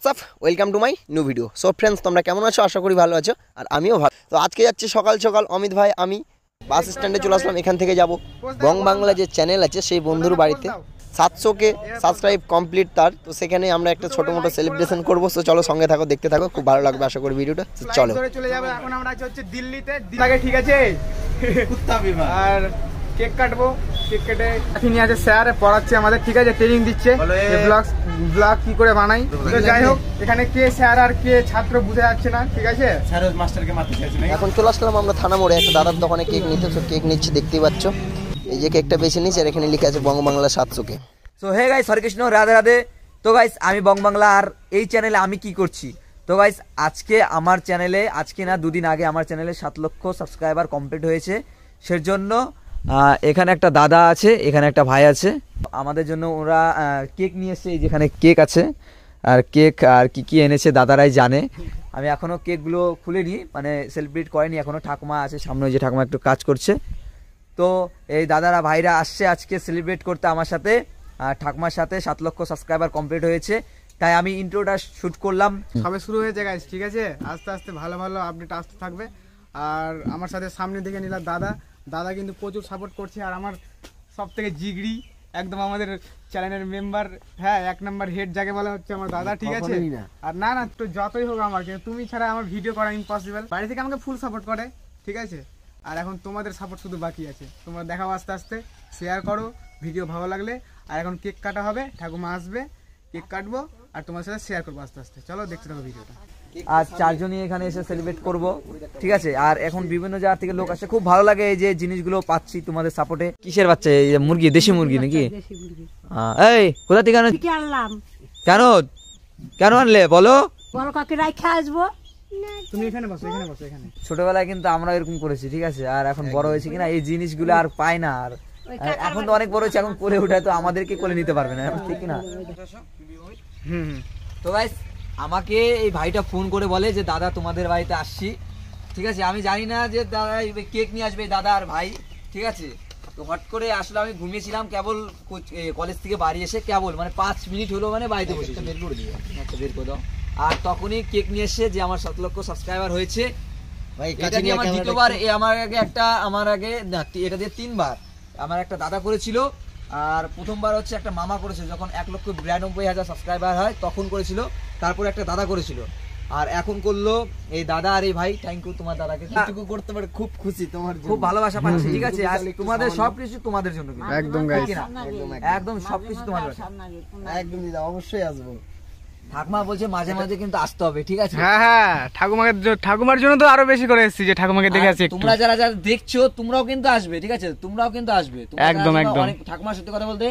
WhatsApp welcome to my new video. So friends, তোমরা কেমন আছো? আশা করি ভালো আছো, আর আমিও ভালো। তো আজকে যাচ্ছি সকাল সকাল অমিত ভাই আমি বাস স্ট্যান্ডে চলে আসলাম। এখান থেকে যাব বং বাংলা যে চ্যানেল আছে সেই বন্ধুর বাড়িতে। 700K সাবস্ক্রাইব কমপ্লিট তার, তো সেখানে আমরা একটা ছোট মোটো সেলিব্রেশন করবো। তো চলো সঙ্গে থাকো, দেখতে থাকো, খুব ভালো লাগবে আশা করি ভিডিওটা। চলো চলে যাবে। এখন আমরা হচ্ছে দিল্লিতে, ঠিক আছে? আর কেক কাটবো, কেক কেটে এখনই আছে স্যার পড়াচ্ছে আমাদের, ঠিক আছে? ট্রেনিং দিচ্ছে ব্লগ কি করে বানাই। তো যাই হোক, এখানে কে স্যার আর কে ছাত্র বুঝে যাচ্ছে না, ঠিক আছে? স্যার মাস্টারকে মারতে চাইছে না। এখন চলে আসলাম আমরা থানা মোড়ে, একটা দাদার দোকানে কেক নিতে। তো কেক নিচ্ছি, দেখতেই পাচ্ছ। এই যে কেকটা বেছে নিচ্ছে, আর এখানে লিখে আছে Bong Bangla 700K। So hey guys, Hare Krishna, Radhe Radhe. তো গাইস, আমি বং বাংলা, আর এই চ্যানেলে আমি কি করছি? তো গাইস, আজকে আমার চ্যানেলে, আজকে না দুদিন আগে আমার চ্যানেলে 7 লক্ষ সাবস্ক্রাইবার কমপ্লিট হয়েছে। সেজন্য এখানে একটা দাদা আছে, এখানে একটা ভাই আছে, আমাদের জন্য ওরা কেক নিয়ে এসছে। যেখানে কেক আছে, আর কেক আর কি কি এনেছে দাদারাই জানে। আমি এখনো কেকগুলো খুলিনি, মানে সেলিব্রেট করিনি এখনো। ঠাকুমা আছে সামনে, যে ঠাকুমা একটু কাজ করছে। তো এই দাদারা ভাইরা আসছে আজকে সেলিব্রেট করতে আমার সাথে, ঠাকুমার সাথে। 7 লক্ষ সাবস্ক্রাইবার কমপ্লিট হয়েছে, তাই আমি ইন্ট্রোটা শুট করলাম। সবে শুরু হয়েছে গাইস, ঠিক আছে? আস্তে আস্তে ভালো ভালো আপডেট আসতে থাকবে। আর আমার সাথে সামনে দিকে নিলাম দাদা কিন্তু প্রচুর সাপোর্ট করছে। আর আমার সব থেকে জিগড়ি একদম আমাদের চ্যানেলের মেম্বার, হ্যাঁ, 1 নাম্বার হেড যাকে বলা হচ্ছে আমার দাদা, ঠিক আছে? আর না তো যতই হোক আমার, কিন্তু তুমি ছাড়া আমার ভিডিও করা ইম্পসিবল। বাড়ি থেকে আমাকে ফুল সাপোর্ট করে, ঠিক আছে? আর এখন তোমাদের সাপোর্ট শুধু বাকি আছে। তোমরা দেখাও আস্তে আস্তে, শেয়ার করো ভিডিও ভালো লাগলে। আর এখন কেক কাটা হবে, ঠাকুমা আসবে, কেক কাটবো আর তোমার সাথে শেয়ার করবো আস্তে আস্তে। চলো দেখতে থাকো ভিডিওটা। আর 4 জনই এখানে এসে সেলিব্রেট করব, ঠিক আছে? আর এখন বিভিন্ন জায়গা থেকে লোক আসে, খুব ভালো লাগে এই যে জিনিসগুলো পাচ্ছি তোমাদের সাপোর্টে। কিসের বাচ্চা? এই মুরগি, দেশি মুরগি নাকি? এই কোথা থেকে আনলাম? কেন আনলে বলো? তুমি এখানে বসো, এখানে বসো, এখানে। ছোটবেলায় কিন্তু আমরা এরকম করেছি, ঠিক আছে? আর এখন বড় হয়েছে কিনা এই জিনিসগুলো আর পাই না। আর এখন তো অনেক বড় হয়েছে, এখন করে উঠায় তো আমাদেরকে কোলে নিতে পারবে না, ঠিক না? তো গাইস, আমাকে এই ভাইটা ফোন করে বলে যে দাদা তোমাদের বাড়িতে আসছি, ঠিক আছে? আমি জানি না যে দাদা কেক নিয়ে আসবে, দাদা আর ভাই, ঠিক আছে? তো হট করে আসলে আমি ঘুমিয়েছিলাম, কেবল কলেজ থেকে বাড়ি এসে কেবল মানে 5 মিনিট হলো, মানে বাড়িতে বসে বের করে দিও, আচ্ছা বের করে দাও। আর তখনই কেক নিয়ে এসে যে আমার 7 লক্ষ সাবস্ক্রাইবার হয়েছে। এটা দিয়ে আমার দ্বিতীয়বার, আমার আগে এটা দিয়ে 3বার আমার একটা দাদা করেছিল। আর প্রথমবার হচ্ছে একটা মামা করেছিল, যখন 1,92,000 সাবস্ক্রাইবার হয় তখন করেছিল। তারপর একটা দাদা করেছিল, আর এখন করলো এই দাদা আর এই ভাই। থ্যাংক ইউ তোমার দাদাকে, কিছু করতে পারে খুব খুশি, তোমার খুব ভালোবাসা পাচ্ছি, ঠিক আছে? আর তোমাদের সবকিছু তোমাদের জন্য, একদম গাইস, একদম সবকিছু তোমাদের জন্য, একদম দিদা, অবশ্যই আসবো। ঠাকুমা বলছে মাঝে মাঝে কিন্তু আসতে হবে, ঠিক আছে? হ্যাঁ হ্যাঁ, ঠাকুমার জন্য তো আরো বেশি করে এসেছি, যে ঠাকুমাকে দেখে আসি। তোমরা যারা যারা দেখছো তোমরাও কিন্তু আসবে, ঠিক আছে? তোমরাও কিন্তু আসবে, একদম একদম। ঠাকুমার সত্যি কথা বলতে,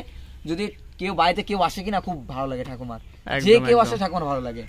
যদি কেউ বাড়িতে কেউ আসে কিনা, খুব ভালো লাগে ঠাকুমার। যে কেউ আসে ঠাকুমার ভালো লাগে।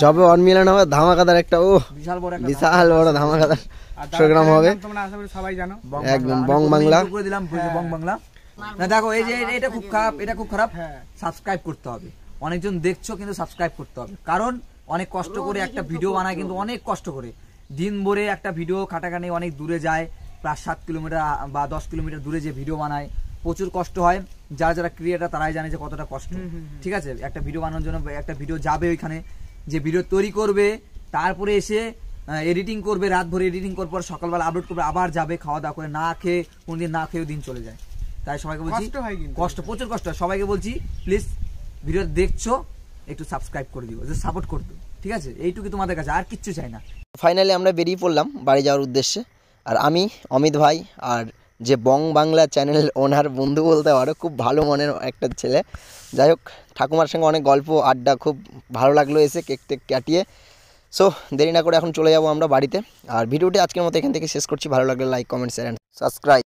যবে 1 মিলিয়ন হবে ধামাকাদার একটা, বিশাল বড় ধামাকাদার প্রোগ্রাম হবে। তোমরা আশা করি সবাই জানো, একদম বং বাংলা করে দিলাম, বং বাংলা। না দেখো, এই যে এটা খুব খারাপ, এটা খুব খারাপ। সাবস্ক্রাইব করতে হবে। অনেকজন দেখছো কিন্তু সাবস্ক্রাইব করতে হবে, কারণ অনেক কষ্ট করে একটা ভিডিও বানায়, কিন্তু অনেক কষ্ট করে দিন ভরে একটা ভিডিও খাটাখানি, অনেক দূরে যায়, প্রায় 7 কিলোমিটার বা 10 কিলোমিটার দূরে যে ভিডিও বানায়, প্রচুর কষ্ট হয়। যারা যারা ক্রিয়েটার তারাই জানে যে কতটা কষ্ট, ঠিক আছে? একটা ভিডিও বানানোর জন্য একটা ভিডিও যাবে ওইখানে, যে ভিডিও তৈরি করবে, তারপরে এসে এডিটিং করবে, রাত ভরে এডিটিং করার পর সকালবেলা আপলোড করবে, আবার যাবে খাওয়া দাওয়া করে, না খেয়ে কোনদিন না খেয়েও দিন চলে যায়। তাই সবাইকে বলছি, কষ্ট, প্রচুর কষ্ট হয়। সবাইকে বলছি প্লিজ, ভিডিও দেখছো একটু সাবস্ক্রাইব করে দিও, যে সাপোর্ট করতো, ঠিক আছে? এইটুকু তোমাদের কাছে, আর কিচ্ছু চাই না। ফাইনালি আমরা বেরিয়ে পড়লাম বাড়ি যাওয়ার উদ্দেশ্যে। আর আমি অমিত ভাই, আর যে বং বাংলা চ্যানেল ওনার বন্ধু বলতে পারো, খুব ভালো মনের একটা ছেলে। যাই হোক, ঠাকুমার সঙ্গে অনেক গল্প আড্ডা, খুব ভালো লাগলো এসে কেক টেক কাটিয়ে। সো দেরি না করে এখন চলে যাবো আমরা বাড়িতে। আর ভিডিওটি আজকের মতো এখান থেকে শেষ করছি। ভালো লাগলে like, comment, share and subscribe.